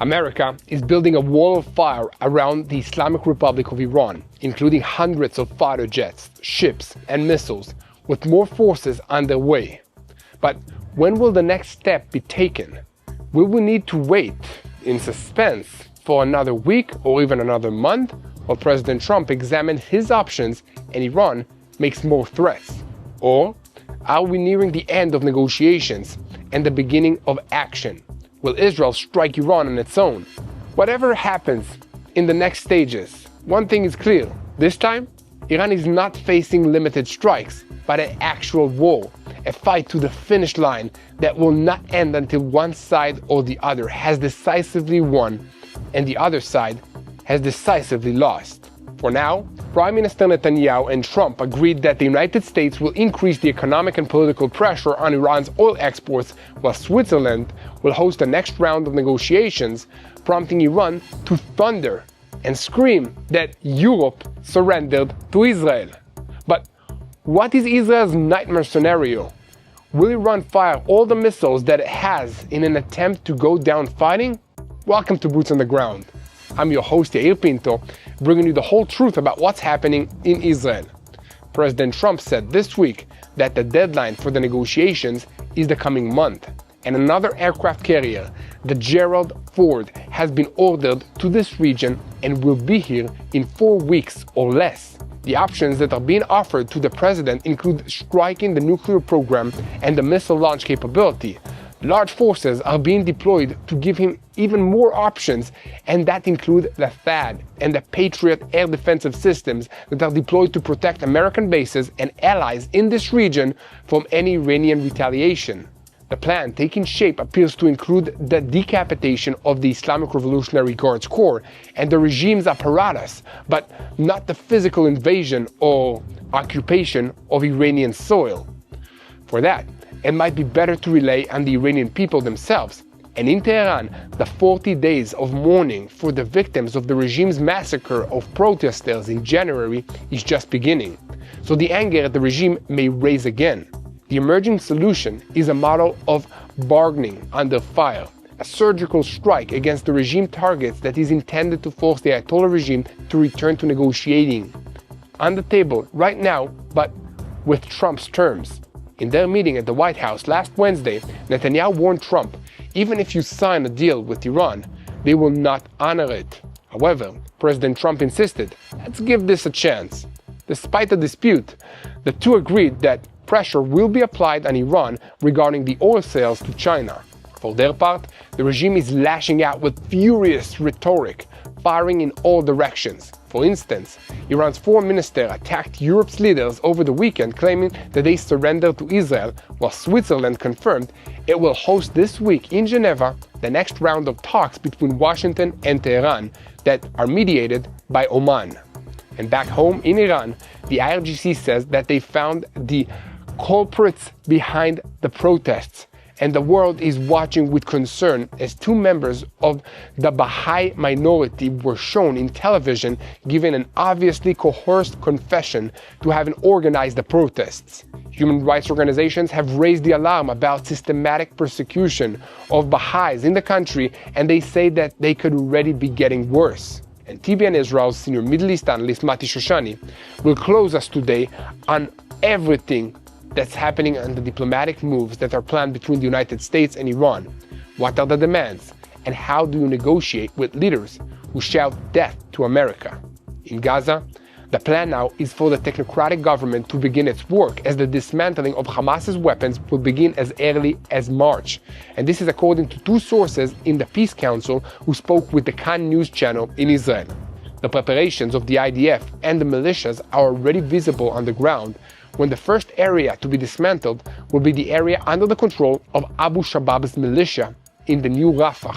America is building a wall of fire around the Islamic Republic of Iran, including hundreds of fighter jets, ships, and missiles, with more forces on their way. But when will the next step be taken? Will we need to wait in suspense for another week or even another month, while President Trump examines his options and Iran makes more threats? Or are we nearing the end of negotiations and the beginning of action? Will Israel strike Iran on its own? Whatever happens in the next stages, one thing is clear. This time, Iran is not facing limited strikes, but an actual war, a fight to the finish line that will not end until one side or the other has decisively won and the other side has decisively lost. For now, Prime Minister Netanyahu and Trump agreed that the United States will increase the economic and political pressure on Iran's oil exports, while Switzerland will host the next round of negotiations, prompting Iran to thunder and scream that Europe surrendered to Israel. But what is Israel's nightmare scenario? Will Iran fire all the missiles that it has in an attempt to go down fighting? Welcome to Boots on the Ground. I'm your host, Yair Pinto, bringing you the whole truth about what's happening in Israel. President Trump said this week that the deadline for the negotiations is the coming month, and another aircraft carrier, the Gerald Ford, has been ordered to this region and will be here in 4 weeks or less. The options that are being offered to the president include striking the nuclear program and the missile launch capability. Large forces are being deployed to give him even more options, and that include the THAAD and the Patriot air defensive systems that are deployed to protect American bases and allies in this region from any Iranian retaliation. The plan taking shape appears to include the decapitation of the Islamic Revolutionary Guards Corps and the regime's apparatus, but not the physical invasion or occupation of Iranian soil. For that, it might be better to rely on the Iranian people themselves. And in Tehran, the 40 days of mourning for the victims of the regime's massacre of protesters in January is just beginning. So the anger at the regime may raise again. The emerging solution is a model of bargaining under fire, a surgical strike against the regime targets that is intended to force the Ayatollah regime to return to negotiating. On the table right now, but with Trump's terms. In their meeting at the White House last Wednesday, Netanyahu warned Trump, even if you sign a deal with Iran, they will not honor it. However, President Trump insisted, let's give this a chance. Despite the dispute, the two agreed that pressure will be applied on Iran regarding the oil sales to China. For their part, the regime is lashing out with furious rhetoric, firing in all directions. For instance, Iran's foreign minister attacked Europe's leaders over the weekend, claiming that they surrendered to Israel, while Switzerland confirmed it will host this week in Geneva the next round of talks between Washington and Tehran that are mediated by Oman. And back home in Iran, the IRGC says that they found the culprits behind the protests, and the world is watching with concern as 2 members of the Baha'i minority were shown in television giving an obviously coerced confession to having organized the protests. Human rights organizations have raised the alarm about systematic persecution of Baha'is in the country, and they say that they could already be getting worse. And TBN Israel's senior Middle East analyst Mati Shoshani will close us today on everything that's happening and the diplomatic moves that are planned between the United States and Iran. What are the demands? And how do you negotiate with leaders who shout death to America? In Gaza, the plan now is for the technocratic government to begin its work, as the dismantling of Hamas's weapons will begin as early as March. And this is according to 2 sources in the Peace Council who spoke with the Kan News channel in Israel. The preparations of the IDF and the militias are already visible on the ground, when the first area to be dismantled will be the area under the control of Abu Shabaab's militia in the new Rafah.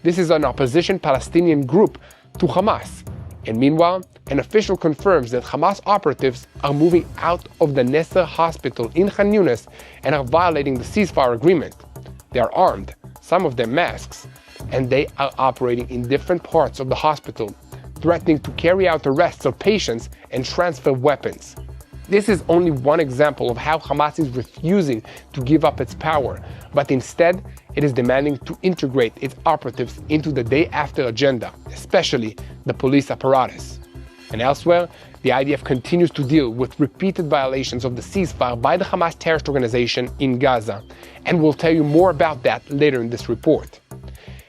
This is an opposition Palestinian group to Hamas. And meanwhile, an official confirms that Hamas operatives are moving out of the Nasser hospital in Khan Yunis and are violating the ceasefire agreement. They are armed, some of them masks, and they are operating in different parts of the hospital, threatening to carry out arrests of patients and transfer weapons. This is only one example of how Hamas is refusing to give up its power, but instead it is demanding to integrate its operatives into the day-after agenda, especially the police apparatus. And elsewhere, the IDF continues to deal with repeated violations of the ceasefire by the Hamas terrorist organization in Gaza, and we'll tell you more about that later in this report.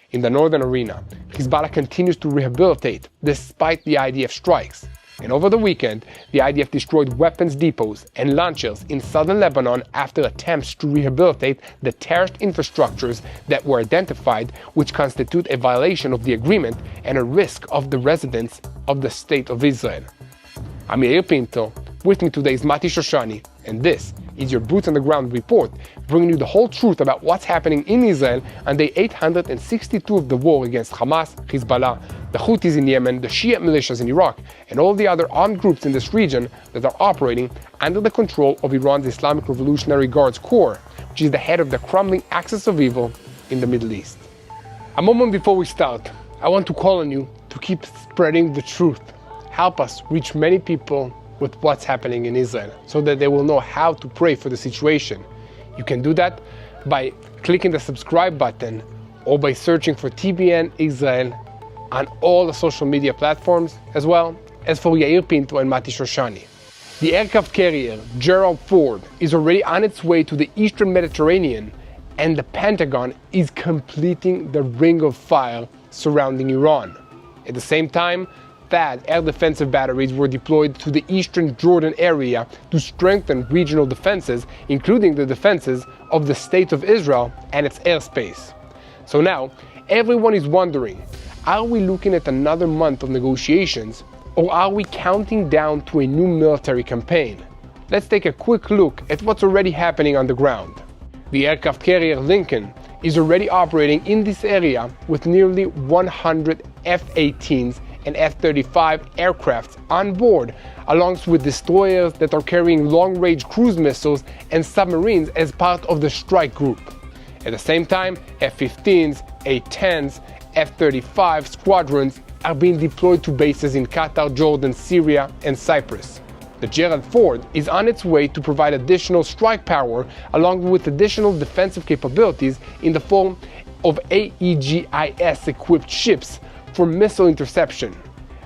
In the northern arena, Hezbollah continues to rehabilitate despite the IDF strikes. And over the weekend, the IDF destroyed weapons depots and launchers in southern Lebanon after attempts to rehabilitate the terrorist infrastructures that were identified, which constitute a violation of the agreement and a risk of the residents of the State of Israel. I'm Yair Pinto. With me today is Mati Shoshani, and this is your Boots on the Ground report, bringing you the whole truth about what's happening in Israel on day 862 of the war against Hamas, Hezbollah, the Houthis in Yemen, the Shia militias in Iraq, and all the other armed groups in this region that are operating under the control of Iran's Islamic Revolutionary Guards Corps, which is the head of the crumbling axis of evil in the Middle East. A moment before we start, I want to call on you to keep spreading the truth. Help us reach many people with what's happening in Israel so that they will know how to pray for the situation. You can do that by clicking the subscribe button or by searching for TBN Israel on all the social media platforms, as well as for Yair Pinto and Mati Shoshani. The aircraft carrier Gerald Ford is already on its way to the eastern Mediterranean, and the Pentagon is completing the ring of fire surrounding Iran. At the same time, THAAD air defensive batteries were deployed to the eastern Jordan area to strengthen regional defenses, including the defenses of the State of Israel and its airspace. So now, everyone is wondering, are we looking at another month of negotiations, or are we counting down to a new military campaign? Let's take a quick look at what's already happening on the ground. The aircraft carrier Lincoln is already operating in this area with nearly 100 F-18s and F-35 aircraft on board, along with destroyers that are carrying long-range cruise missiles and submarines as part of the strike group. At the same time, F-15s, A-10s, F-35 squadrons are being deployed to bases in Qatar, Jordan, Syria, and Cyprus. The Gerald Ford is on its way to provide additional strike power along with additional defensive capabilities in the form of AEGIS-equipped ships for missile interception.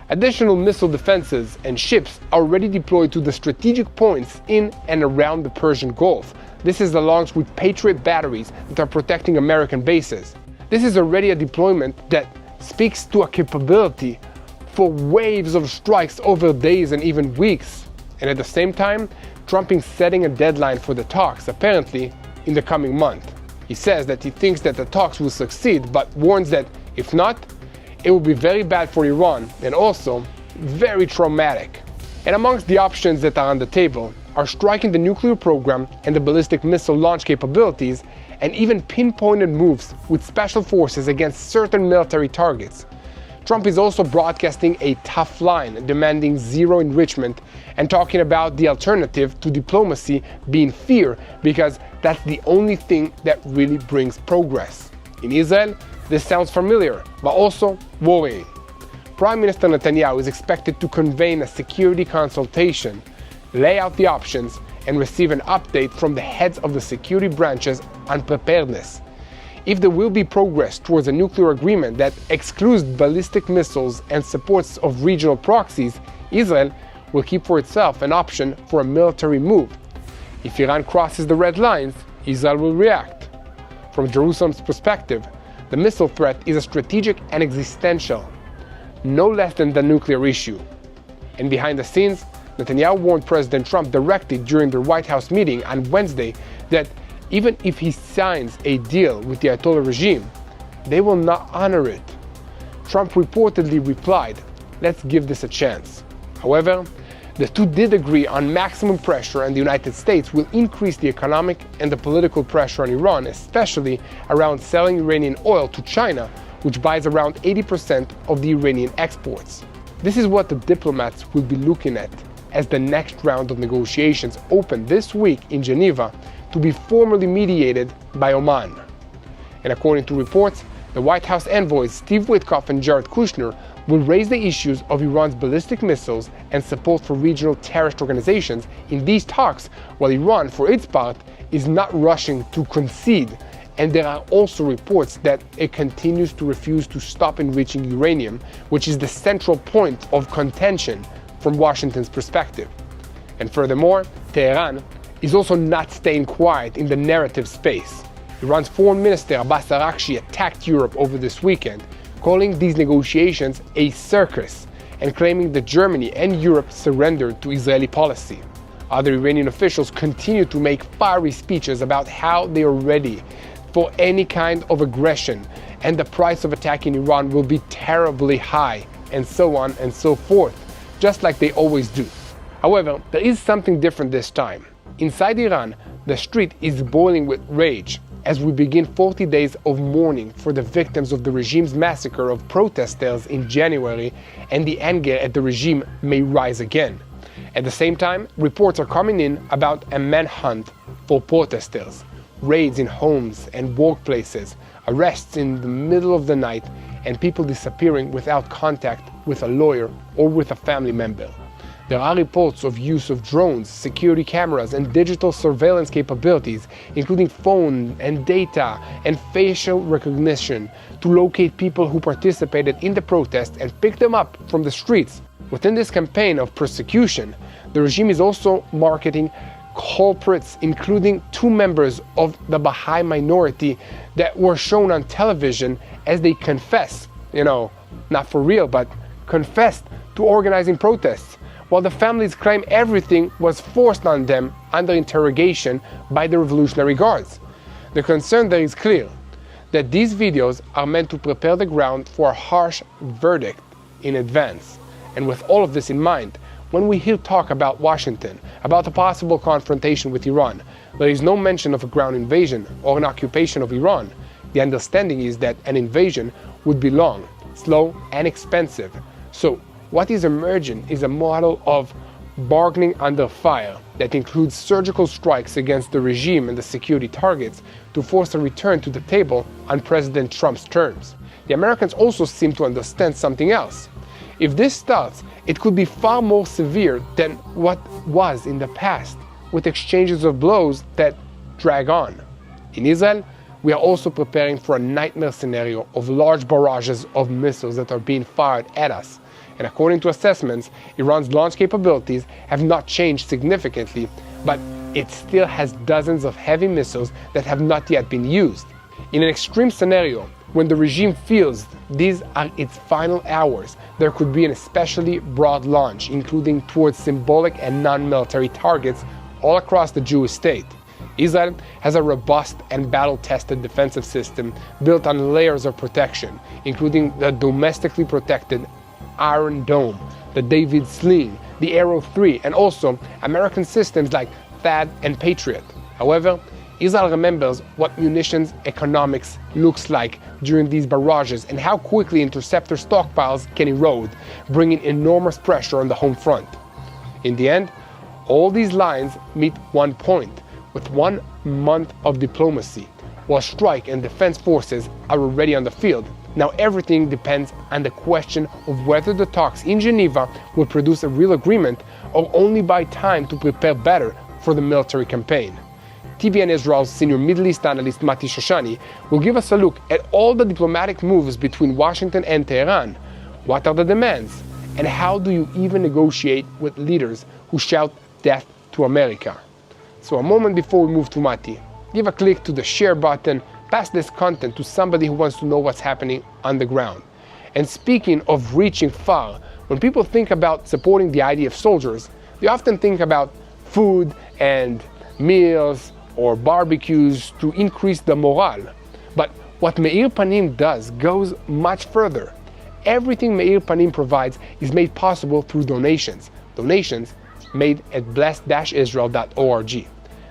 Additional missile defenses and ships are already deployed to the strategic points in and around the Persian Gulf. This is along with Patriot batteries that are protecting American bases. This is already a deployment that speaks to a capability for waves of strikes over days and even weeks. And at the same time, Trump is setting a deadline for the talks, apparently in the coming month. He says that he thinks that the talks will succeed, but warns that if not, it will be very bad for Iran and also very traumatic. And amongst the options that are on the table are striking the nuclear program and the ballistic missile launch capabilities, and even pinpointed moves with special forces against certain military targets. Trump is also broadcasting a tough line demanding zero enrichment and talking about the alternative to diplomacy being fear, because that's the only thing that really brings progress. In Israel, this sounds familiar, but also worrying. Prime Minister Netanyahu is expected to convene a security consultation, lay out the options, and receive an update from the heads of the security branches on preparedness. If there will be progress towards a nuclear agreement that excludes ballistic missiles and supports of regional proxies, Israel will keep for itself an option for a military move. If Iran crosses the red lines, Israel will react. From Jerusalem's perspective, the missile threat is a strategic and existential, no less than the nuclear issue. And behind the scenes, Netanyahu warned President Trump directly during their White House meeting on Wednesday that even if he signs a deal with the Ayatollah regime, they will not honor it. Trump reportedly replied, "Let's give this a chance." However, the two did agree on maximum pressure, and the United States will increase the economic and the political pressure on Iran, especially around selling Iranian oil to China, which buys around 80% of the Iranian exports. This is what the diplomats will be looking at as the next round of negotiations open this week in Geneva to be formally mediated by Oman. And according to reports, the White House envoys Steve Witkoff and Jared Kushner will raise the issues of Iran's ballistic missiles and support for regional terrorist organizations in these talks, while Iran, for its part, is not rushing to concede And there are also reports that it continues to refuse to stop enriching uranium, which is the central point of contention from Washington's perspective. And furthermore, Tehran is also not staying quiet in the narrative space. Iran's Foreign Minister Abbas Araghchi attacked Europe over this weekend, calling these negotiations a circus and claiming that Germany and Europe surrendered to Israeli policy. Other Iranian officials continue to make fiery speeches about how they are ready for any kind of aggression and the price of attacking Iran will be terribly high, and so on and so forth, just like they always do. However, there is something different this time. Inside Iran, the street is boiling with rage as we begin 40 days of mourning for the victims of the regime's massacre of protesters in January, and the anger at the regime may rise again. At the same time, reports are coming in about a manhunt for protesters, raids in homes and workplaces, arrests in the middle of the night, and people disappearing without contact with a lawyer or with a family member. There are reports of use of drones, security cameras, and digital surveillance capabilities, including phone and data and facial recognition, to locate people who participated in the protest and pick them up from the streets. Within this campaign of persecution, the regime is also marketing culprits, including 2 members of the Baha'i minority that were shown on television as they confess, not for real, but confessed to organizing protests, while the families claim everything was forced on them under interrogation by the Revolutionary Guards. The concern there is clear, that these videos are meant to prepare the ground for a harsh verdict in advance. And with all of this in mind, when we hear talk about Washington, about a possible confrontation with Iran, there is no mention of a ground invasion or an occupation of Iran. The understanding is that an invasion would be long, slow, and expensive. So, what is emerging is a model of bargaining under fire that includes surgical strikes against the regime and the security targets to force a return to the table on President Trump's terms. The Americans also seem to understand something else. If this starts, it could be far more severe than what was in the past, with exchanges of blows that drag on. In Israel, we are also preparing for a nightmare scenario of large barrages of missiles that are being fired at us. And according to assessments, Iran's launch capabilities have not changed significantly, but it still has dozens of heavy missiles that have not yet been used. In an extreme scenario, when the regime feels these are its final hours, there could be an especially broad launch, including towards symbolic and non-military targets all across the Jewish state. Israel has a robust and battle-tested defensive system built on layers of protection, including the domestically protected Iron Dome, the David Sling, the Arrow 3, and also American systems like THAAD and Patriot. However, Israel remembers what munitions economics looks like during these barrages and how quickly interceptor stockpiles can erode, bringing enormous pressure on the home front. In the end, all these lines meet one point, with 1 month of diplomacy, while strike and defense forces are already on the field. Now everything depends on the question of whether the talks in Geneva will produce a real agreement or only buy time to prepare better for the military campaign. TBN Israel's senior Middle East analyst Mati Shoshani will give us a look at all the diplomatic moves between Washington and Tehran. What are the demands? And how do you even negotiate with leaders who shout death to America? So a moment before we move to Mati, give a click to the share button, pass this content to somebody who wants to know what's happening on the ground. And speaking of reaching far, when people think about supporting the IDF soldiers, they often think about food and meals or barbecues to increase the morale. But what Meir Panim does goes much further. Everything Meir Panim provides is made possible through donations. Donations made at blessed-israel.org.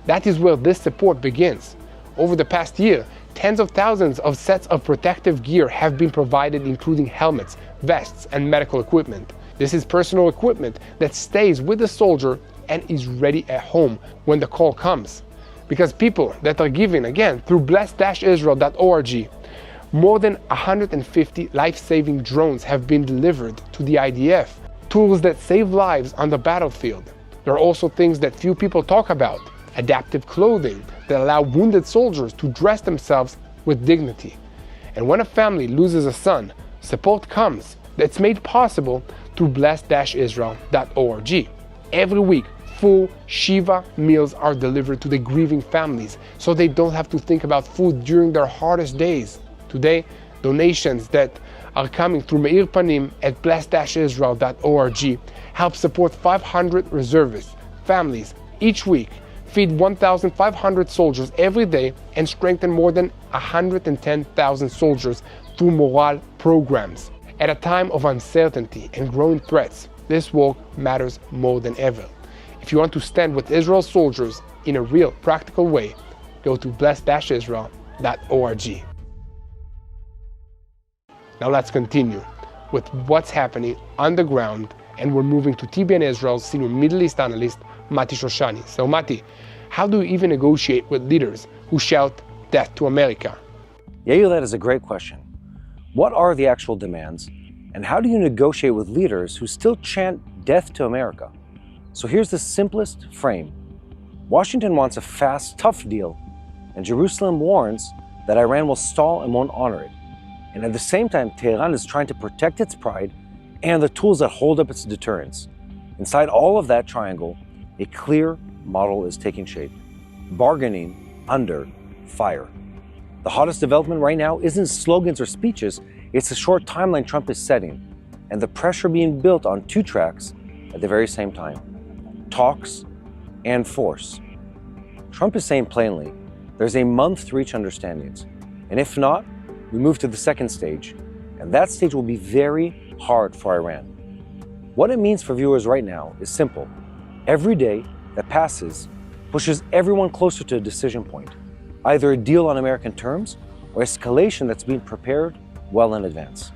That is where this support begins. Over the past year, tens of thousands of sets of protective gear have been provided, including helmets, vests, and medical equipment. This is personal equipment that stays with the soldier and is ready at home when the call comes. Because people that are giving, again, through blessed-israel.org, more than 150 life-saving drones have been delivered to the IDF, tools that save lives on the battlefield. There are also things that few people talk about. adaptive clothing that allow wounded soldiers to dress themselves with dignity. And when a family loses a son, support comes. That's made possible through bless-israel.org. Every week, full Shiva meals are delivered to the grieving families so they don't have to think about food during their hardest days. Today, donations that are coming through Meir Panim at bless-israel.org help support 500 reservists, families, each week, feed 1,500 soldiers every day, and strengthen more than 110,000 soldiers through morale programs. At a time of uncertainty and growing threats, this work matters more than ever. If you want to stand with Israel's soldiers in a real, practical way, go to bless-israel.org. Now let's continue with what's happening on the ground, and we're moving to TBN Israel's senior Middle East analyst, Mati Shoshani. So Mati, how do you even negotiate with leaders who shout death to America? Yair, that is a great question. What are the actual demands, and how do you negotiate with leaders who still chant death to America? So here's the simplest frame. Washington wants a fast, tough deal, and Jerusalem warns that Iran will stall and won't honor it. And at the same time, Tehran is trying to protect its pride and the tools that hold up its deterrence. Inside all of that triangle, a clear model is taking shape. Bargaining under fire. The hottest development right now isn't slogans or speeches, it's the short timeline Trump is setting, and the pressure being built on two tracks at the very same time. Talks and force. Trump is saying plainly, there's a month to reach understandings, and if not, we move to the second stage, and that stage will be very hard for Iran. What it means for viewers right now is simple. Every day that passes pushes everyone closer to a decision point, either a deal on American terms or escalation that's being prepared well in advance.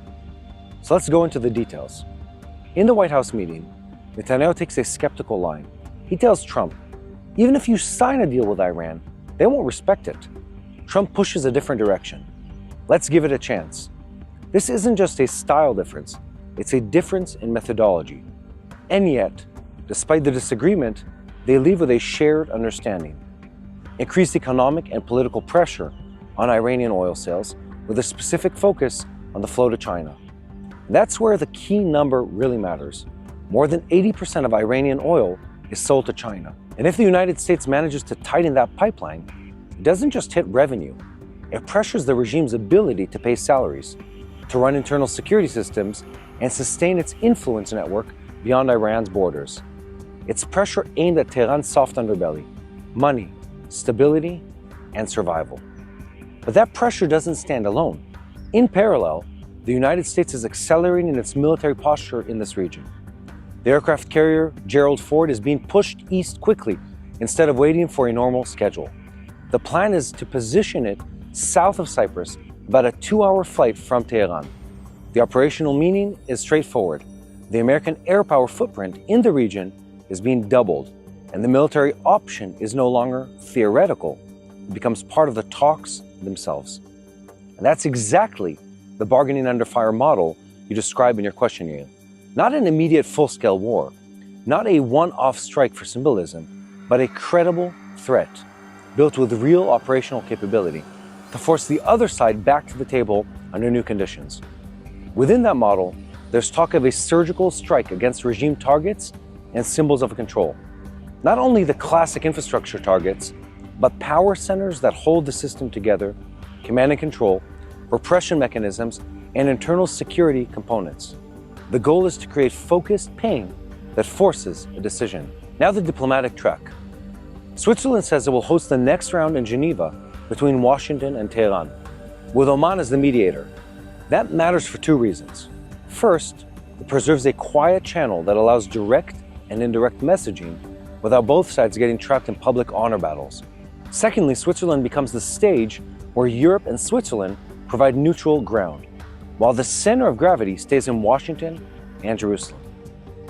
So let's go into the details. In the White House meeting, Netanyahu takes a skeptical line. He tells Trump, even if you sign a deal with Iran, they won't respect it. Trump pushes a different direction. Let's give it a chance. This isn't just a style difference, it's a difference in methodology. And yet, despite the disagreement, they leave with a shared understanding. Increased economic and political pressure on Iranian oil sales with a specific focus on the flow to China. That's where the key number really matters. More than 80% of Iranian oil is sold to China. And if the United States manages to tighten that pipeline, it doesn't just hit revenue, it pressures the regime's ability to pay salaries, to run internal security systems, and sustain its influence network beyond Iran's borders. It's pressure aimed at Tehran's soft underbelly, money, stability, and survival. But that pressure doesn't stand alone. In parallel, the United States is accelerating its military posture in this region. The aircraft carrier Gerald Ford is being pushed east quickly instead of waiting for a normal schedule. The plan is to position it south of Cyprus, about a 2-hour flight from Tehran. The operational meaning is straightforward. The American air power footprint in the region is being doubled, and the military option is no longer theoretical. It becomes part of the talks themselves. And that's exactly the bargaining under fire model you describe in your question, Yael. Not an immediate full-scale war, not a one-off strike for symbolism, but a credible threat built with real operational capability to force the other side back to the table under new conditions. Within that model, there's talk of a surgical strike against regime targets and symbols of control. Not only the classic infrastructure targets, but power centers that hold the system together, command and control, repression mechanisms, and internal security components. The goal is to create focused pain that forces a decision. Now the diplomatic track. Switzerland says it will host the next round in Geneva between Washington and Tehran, with Oman as the mediator. That matters for two reasons. First, it preserves a quiet channel that allows direct and indirect messaging without both sides getting trapped in public honor battles. Secondly, Switzerland becomes the stage where Europe and Switzerland provide neutral ground, while the center of gravity stays in Washington and Jerusalem.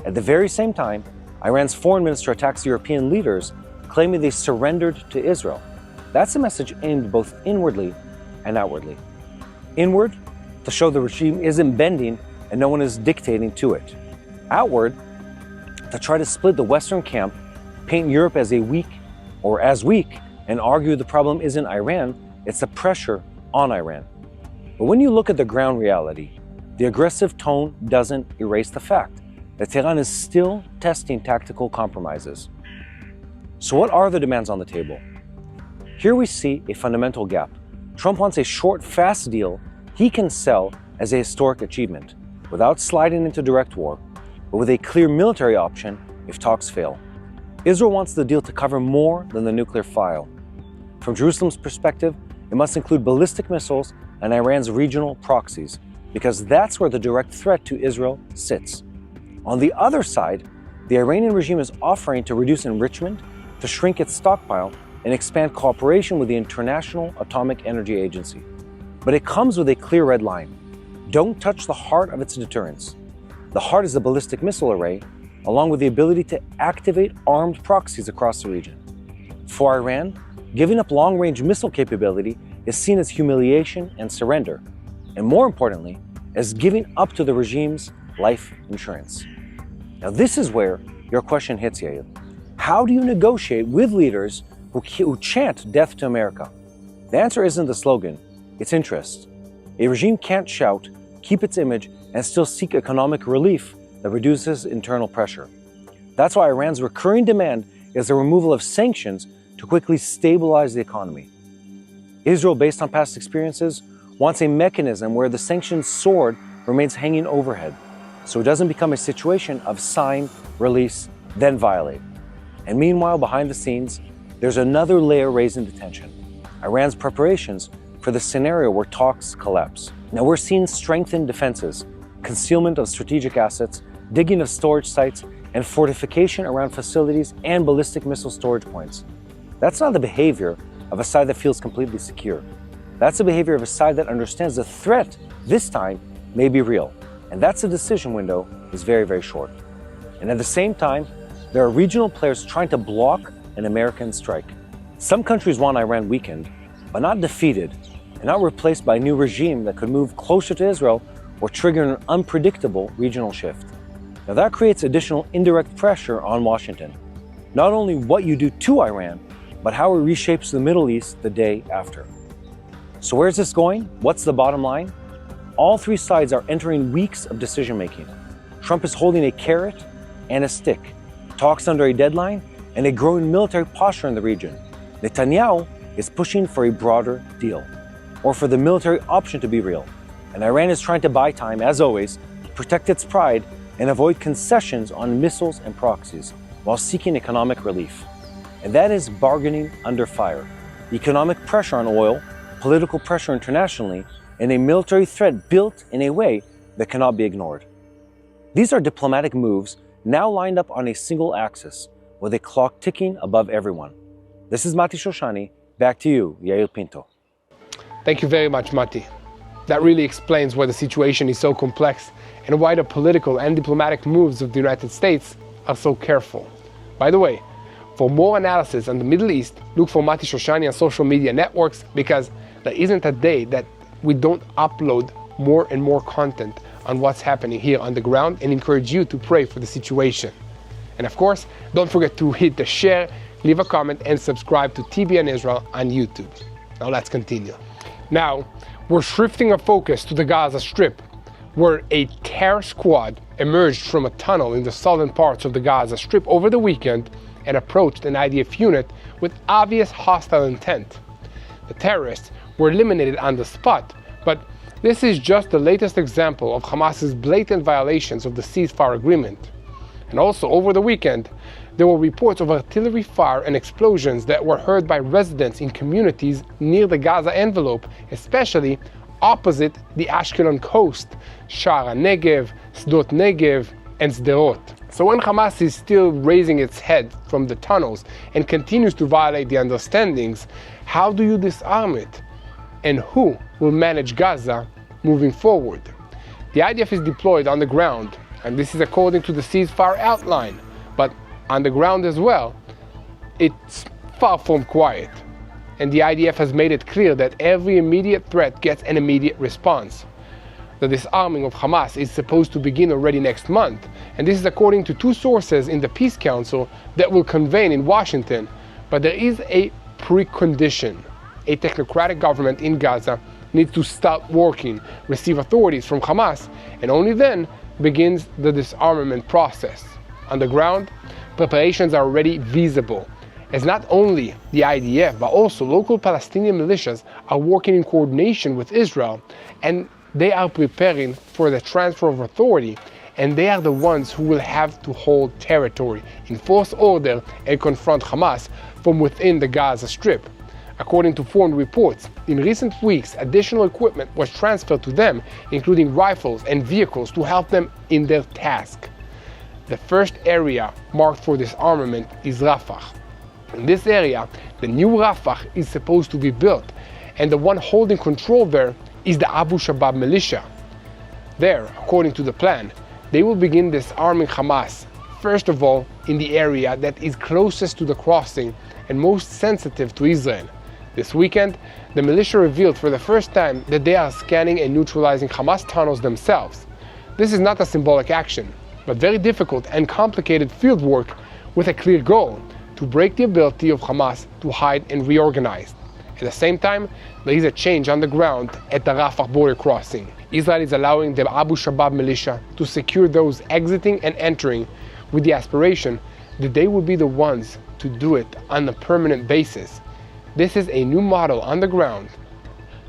At the very same time, Iran's foreign minister attacks European leaders, claiming they surrendered to Israel. That's a message aimed both inwardly and outwardly. Inward, to show the regime isn't bending and no one is dictating to it. Outward, to try to split the Western camp, paint Europe as a weak or as weak and argue the problem isn't Iran, it's the pressure on Iran. But when you look at the ground reality, the aggressive tone doesn't erase the fact that Tehran is still testing tactical compromises. So what are the demands on the table? Here we see a fundamental gap. Trump wants a short, fast deal he can sell as a historic achievement, without sliding into direct war, but with a clear military option if talks fail. Israel wants the deal to cover more than the nuclear file. From Jerusalem's perspective, it must include ballistic missiles and Iran's regional proxies, because that's where the direct threat to Israel sits. On the other side, the Iranian regime is offering to reduce enrichment, to shrink its stockpile, and expand cooperation with the International Atomic Energy Agency. But it comes with a clear red line. Don't touch the heart of its deterrence. The heart is the ballistic missile array, along with the ability to activate armed proxies across the region. For Iran, giving up long-range missile capability is seen as humiliation and surrender, and more importantly, as giving up to the regime's life insurance. Now this is where your question hits, Yael. How do you negotiate with leaders who chant death to America? The answer isn't the slogan, it's interest. A regime can't shout, keep its image, and still seek economic relief that reduces internal pressure. That's why Iran's recurring demand is the removal of sanctions to quickly stabilize the economy. Israel, based on past experiences, wants a mechanism where the sanctions sword remains hanging overhead, so it doesn't become a situation of sign, release, then violate. And meanwhile, behind the scenes, there's another layer raising the tension: Iran's preparations for the scenario where talks collapse. Now we're seeing strengthened defenses, concealment of strategic assets, digging of storage sites, and fortification around facilities and ballistic missile storage points. That's not the behavior of a side that feels completely secure. That's the behavior of a side that understands the threat this time may be real. And that's the decision window is very, very short. And at the same time, there are regional players trying to block an American strike. Some countries want Iran weakened, but not defeated, and not replaced by a new regime that could move closer to Israel or trigger an unpredictable regional shift. Now that creates additional indirect pressure on Washington. Not only what you do to Iran, but how it reshapes the Middle East the day after. So where's this going? What's the bottom line? All three sides are entering weeks of decision-making. Trump is holding a carrot and a stick, talks under a deadline, and a growing military posture in the region. Netanyahu is pushing for a broader deal, or for the military option to be real. And Iran is trying to buy time, as always, to protect its pride and avoid concessions on missiles and proxies, while seeking economic relief. And that is bargaining under fire. Economic pressure on oil, political pressure internationally, and a military threat built in a way that cannot be ignored. These are diplomatic moves now lined up on a single axis, with a clock ticking above everyone. This is Mati Shoshani. Back to you, Yael Pinto. Thank you very much, Mati. That really explains why the situation is so complex and why the political and diplomatic moves of the United States are so careful. By the way, for more analysis on the Middle East, look for Mati Shoshani on social media networks, because there isn't a day that we don't upload more and more content on what's happening here on the ground, and encourage you to pray for the situation. And of course, don't forget to hit the share, leave a comment, and subscribe to TBN Israel on YouTube. Now let's continue. Now, we're shifting our focus to the Gaza Strip, where a terror squad emerged from a tunnel in the southern parts of the Gaza Strip over the weekend and approached an IDF unit with obvious hostile intent. The terrorists were eliminated on the spot, but this is just the latest example of Hamas's blatant violations of the ceasefire agreement. And also over the weekend, there were reports of artillery fire and explosions that were heard by residents in communities near the Gaza envelope, especially opposite the Ashkelon coast, Sha'ar HaNegev, Sdot Negev, and Sderot. So when Hamas is still raising its head from the tunnels and continues to violate the understandings, how do you disarm it? And who will manage Gaza moving forward? The IDF is deployed on the ground, and this is according to the ceasefire outline, but on the ground as well, it's far from quiet. And the IDF has made it clear that every immediate threat gets an immediate response. The disarming of Hamas is supposed to begin already next month, and this is according to two sources in the Peace Council that will convene in Washington, But there is a precondition. A technocratic government in Gaza needs to start working, receive authorities from Hamas, and only then begins the disarmament process. On the ground, preparations are already visible, as not only the IDF but also local Palestinian militias are working in coordination with Israel, and they are preparing for the transfer of authority, and they are the ones who will have to hold territory, enforce order, and confront Hamas from within the Gaza Strip. According to foreign reports, in recent weeks, additional equipment was transferred to them, including rifles and vehicles to help them in their task. The first area marked for disarmament is Rafah. In this area, the new Rafah is supposed to be built, and the one holding control there is the Abu Shabaab militia. There, according to the plan, they will begin disarming Hamas, first of all in the area that is closest to the crossing and most sensitive to Israel. This weekend, the militia revealed for the first time that they are scanning and neutralizing Hamas tunnels themselves. This is not a symbolic action, but very difficult and complicated field work with a clear goal: to break the ability of Hamas to hide and reorganize. At the same time, there is a change on the ground at the Rafah border crossing. Israel is allowing the Abu Shabaab militia to secure those exiting and entering, with the aspiration that they will be the ones to do it on a permanent basis. This is a new model on the ground.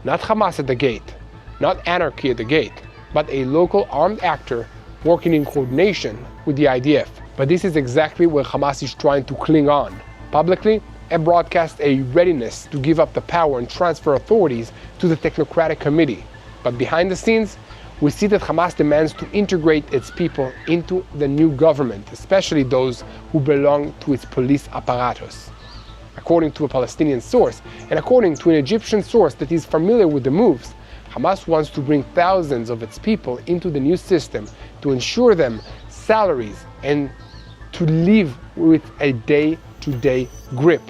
Not Hamas at the gate, not anarchy at the gate, but a local armed actor working in coordination with the IDF. But this is exactly where Hamas is trying to cling on, publicly and broadcast a readiness to give up the power and transfer authorities to the technocratic committee. But behind the scenes, we see that Hamas demands to integrate its people into the new government, especially those who belong to its police apparatus. According to a Palestinian source, and according to an Egyptian source that is familiar with the moves, Hamas wants to bring thousands of its people into the new system to ensure them salaries and to live with a day-to-day grip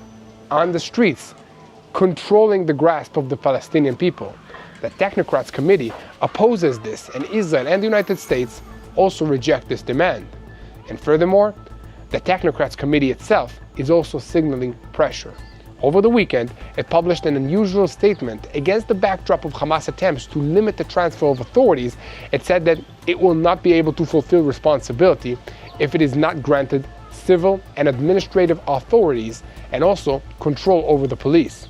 on the streets, controlling the grasp of the Palestinian people. The Technocrats Committee opposes this, and Israel and the United States also reject this demand. And furthermore, the Technocrats Committee itself is also signaling pressure. Over the weekend, it published an unusual statement against the backdrop of Hamas' attempts to limit the transfer of authorities. It said that it will not be able to fulfill responsibility if it is not granted civil and administrative authorities and also control over the police.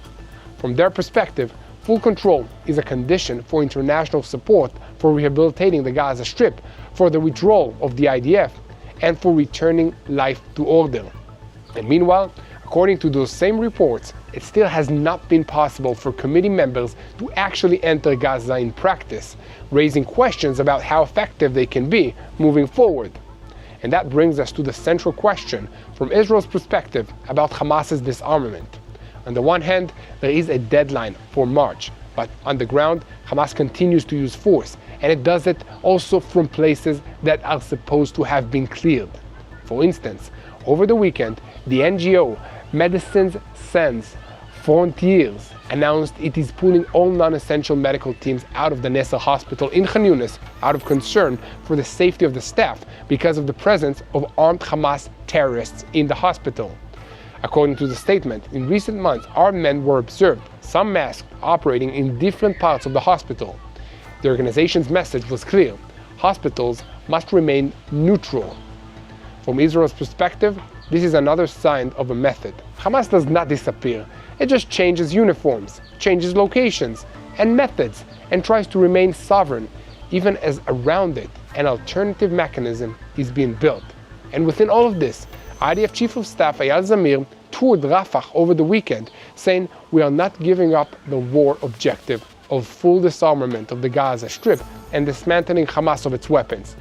From their perspective, full control is a condition for international support for rehabilitating the Gaza Strip, for the withdrawal of the IDF, and for returning life to order. And meanwhile, according to those same reports, it still has not been possible for committee members to actually enter Gaza in practice, raising questions about how effective they can be moving forward. And that brings us to the central question from Israel's perspective about Hamas's disarmament. On the one hand, there is a deadline for March, but on the ground, Hamas continues to use force, and it does it also from places that are supposed to have been cleared. For instance, over the weekend, the NGO Médecins Sans Frontières announced it is pulling all non-essential medical teams out of the Nasser hospital in Khan Yunis out of concern for the safety of the staff because of the presence of armed Hamas terrorists in the hospital. According to the statement, in recent months, armed men were observed, some masked, operating in different parts of the hospital. The organization's message was clear: hospitals must remain neutral. From Israel's perspective, this is another sign of a method. Hamas does not disappear. It just changes uniforms, changes locations and methods, and tries to remain sovereign, even as around it an alternative mechanism is being built. And within all of this, IDF Chief of Staff Eyal Zamir toured Rafah over the weekend, saying, "We are not giving up the war objective of full disarmament of the Gaza Strip and dismantling Hamas of its weapons.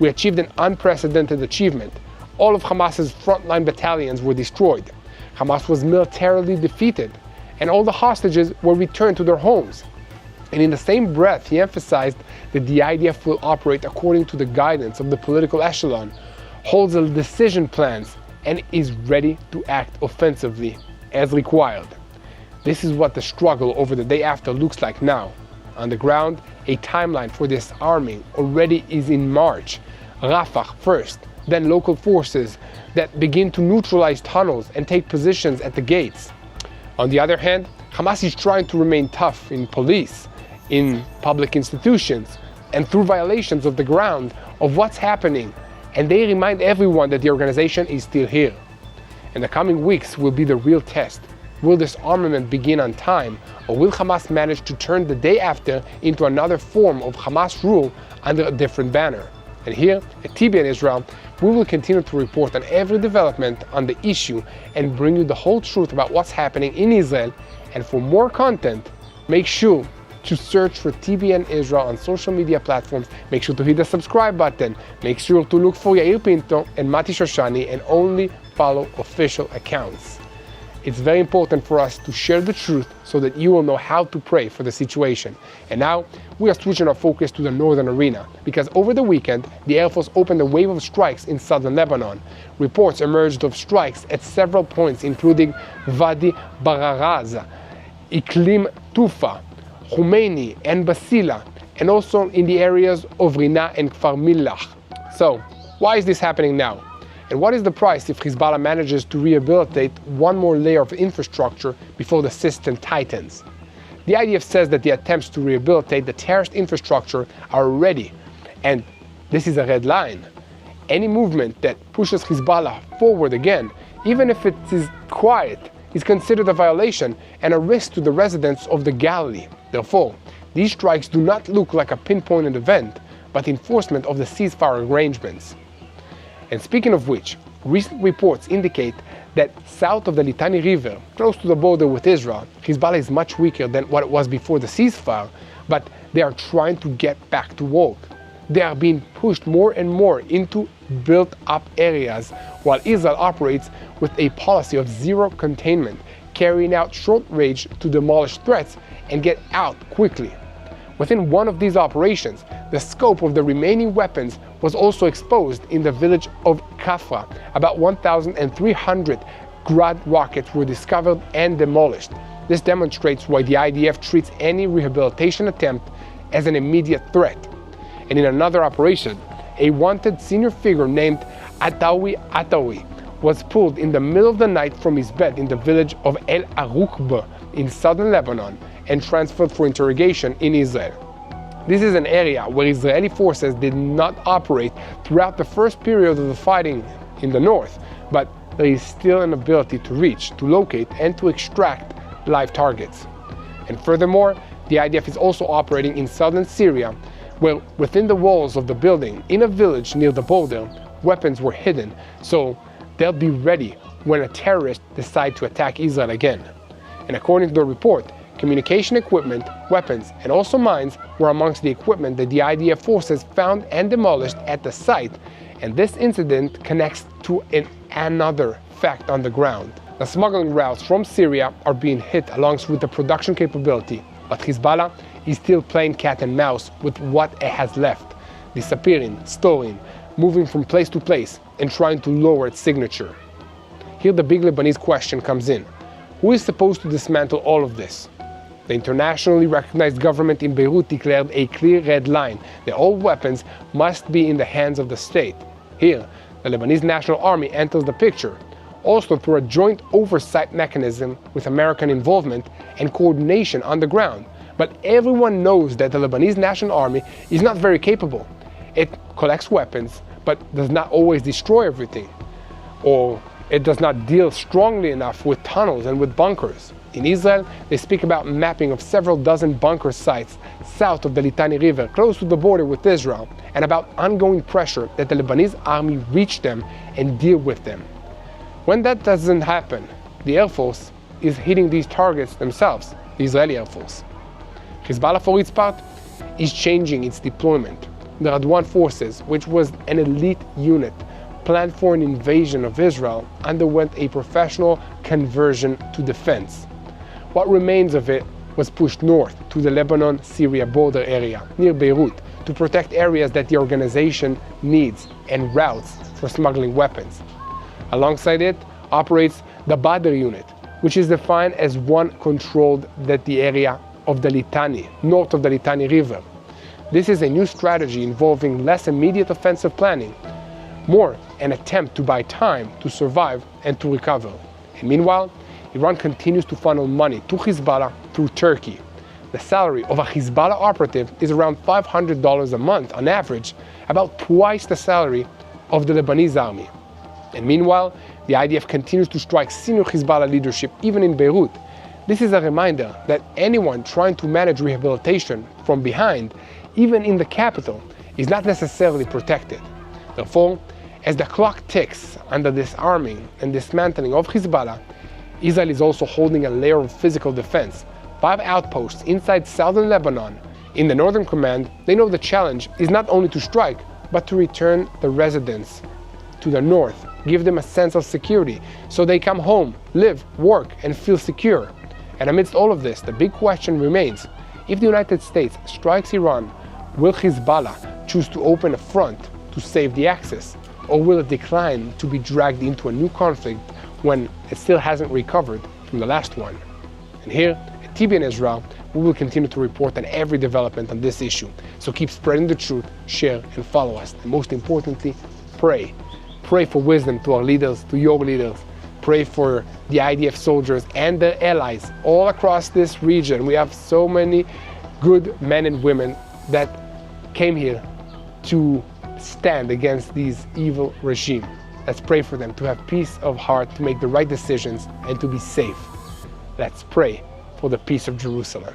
We achieved an unprecedented achievement. All of Hamas's frontline battalions were destroyed. Hamas was militarily defeated, and all the hostages were returned to their homes." And in the same breath, he emphasized that the IDF will operate according to the guidance of the political echelon, holds the decision plans, and is ready to act offensively as required. This is what the struggle over the day after looks like now. On the ground, a timeline for disarming already is in March. Rafah first, Then local forces that begin to neutralize tunnels and take positions at the gates. On the other hand, Hamas is trying to remain tough in police, in public institutions, and through violations of the ground of what's happening. And they remind everyone that the organization is still here. And the coming weeks will be the real test. Will this armament begin on time, or will Hamas manage to turn the day after into another form of Hamas rule under a different banner? And here at TBN Israel, we will continue to report on every development on the issue and bring you the whole truth about what's happening in Israel. And for more content, make sure to search for TBN Israel on social media platforms. Make sure to hit the subscribe button. Make sure to look for Yair Pinto and Mati Shoshani and only follow official accounts. It's very important for us to share the truth so that you will know how to pray for the situation. And now, we are switching our focus to the northern arena, because over the weekend, the Air Force opened a wave of strikes in southern Lebanon. Reports emerged of strikes at several points, including Wadi Bararaz, Iklim Tufa, Khomeini, and Basila, and also in the areas of Rina and Kfar Milach. So, why is this happening now? And what is the price if Hezbollah manages to rehabilitate one more layer of infrastructure before the system tightens? The IDF says that the attempts to rehabilitate the terrorist infrastructure are ready, and this is a red line. Any movement that pushes Hezbollah forward again, even if it is quiet, is considered a violation and a risk to the residents of the Galilee. Therefore, these strikes do not look like a pinpointed event, but enforcement of the ceasefire arrangements. And speaking of which, recent reports indicate that south of the Litani River, close to the border with Israel, Hezbollah is much weaker than what it was before the ceasefire, but they are trying to get back to work. They are being pushed more and more into built-up areas, while Israel operates with a policy of zero containment, carrying out short range to demolish threats and get out quickly. Within one of these operations, the scope of the remaining weapons was also exposed in the village of Kafra. About 1,300 Grad rockets were discovered and demolished. This demonstrates why the IDF treats any rehabilitation attempt as an immediate threat. And in another operation, a wanted senior figure named Atawi was pulled in the middle of the night from his bed in the village of El Arukba in southern Lebanon and transferred for interrogation in Israel. This is an area where Israeli forces did not operate throughout the first period of the fighting in the north, but there is still an ability to reach, to locate, and to extract live targets. And furthermore, the IDF is also operating in southern Syria, where within the walls of the building, in a village near the border, weapons were hidden, so they'll be ready when a terrorist decides to attack Israel again. And according to the report, communication equipment, weapons, and also mines were amongst the equipment that the IDF forces found and demolished at the site, and this incident connects to another fact on the ground. The smuggling routes from Syria are being hit along with the production capability, but Hezbollah is still playing cat and mouse with what it has left, disappearing, storing, moving from place to place, and trying to lower its signature. Here the big Lebanese question comes in. Who is supposed to dismantle all of this? The internationally recognized government in Beirut declared a clear red line that all weapons must be in the hands of the state. Here, the Lebanese National Army enters the picture, also through a joint oversight mechanism with American involvement and coordination on the ground. But everyone knows that the Lebanese National Army is not very capable. It collects weapons, but does not always destroy everything. Or it does not deal strongly enough with tunnels and with bunkers. In Israel, they speak about mapping of several dozen bunker sites south of the Litani River, close to the border with Israel, and about ongoing pressure that the Lebanese army reach them and deal with them. When that doesn't happen, the Air Force is hitting these targets themselves, the Israeli Air Force. Hezbollah, for its part, is changing its deployment. The Radwan forces, which was an elite unit planned for an invasion of Israel, underwent a professional conversion to defense. What remains of it was pushed north to the Lebanon-Syria border area near Beirut to protect areas that the organization needs and routes for smuggling weapons. Alongside it operates the Badr unit, which is defined as one controlled that the area of the Litani, north of the Litani River. This is a new strategy involving less immediate offensive planning, more an attempt to buy time to survive and to recover. And meanwhile, Iran continues to funnel money to Hezbollah through Turkey. The salary of a Hezbollah operative is around $500 a month on average, about twice the salary of the Lebanese army. And meanwhile, the IDF continues to strike senior Hezbollah leadership even in Beirut. This is a reminder that anyone trying to manage rehabilitation from behind, even in the capital, is not necessarily protected. Therefore, as the clock ticks under disarming and dismantling of Hezbollah, Israel is also holding a layer of physical defense. 5 outposts inside southern Lebanon. In the Northern Command, they know the challenge is not only to strike, but to return the residents to the north, give them a sense of security, so they come home, live, work, and feel secure. And amidst all of this, the big question remains, if the United States strikes Iran, will Hezbollah choose to open a front to save the Axis, or will it decline to be dragged into a new conflict when it still hasn't recovered from the last one? And here at TBN Israel, we will continue to report on every development on this issue. So keep spreading the truth, share, and follow us. And most importantly, pray. Pray for wisdom to our leaders, to your leaders. Pray for the IDF soldiers and their allies all across this region. We have so many good men and women that came here to stand against these evil regime. Let's pray for them to have peace of heart, to make the right decisions, and to be safe. Let's pray for the peace of Jerusalem.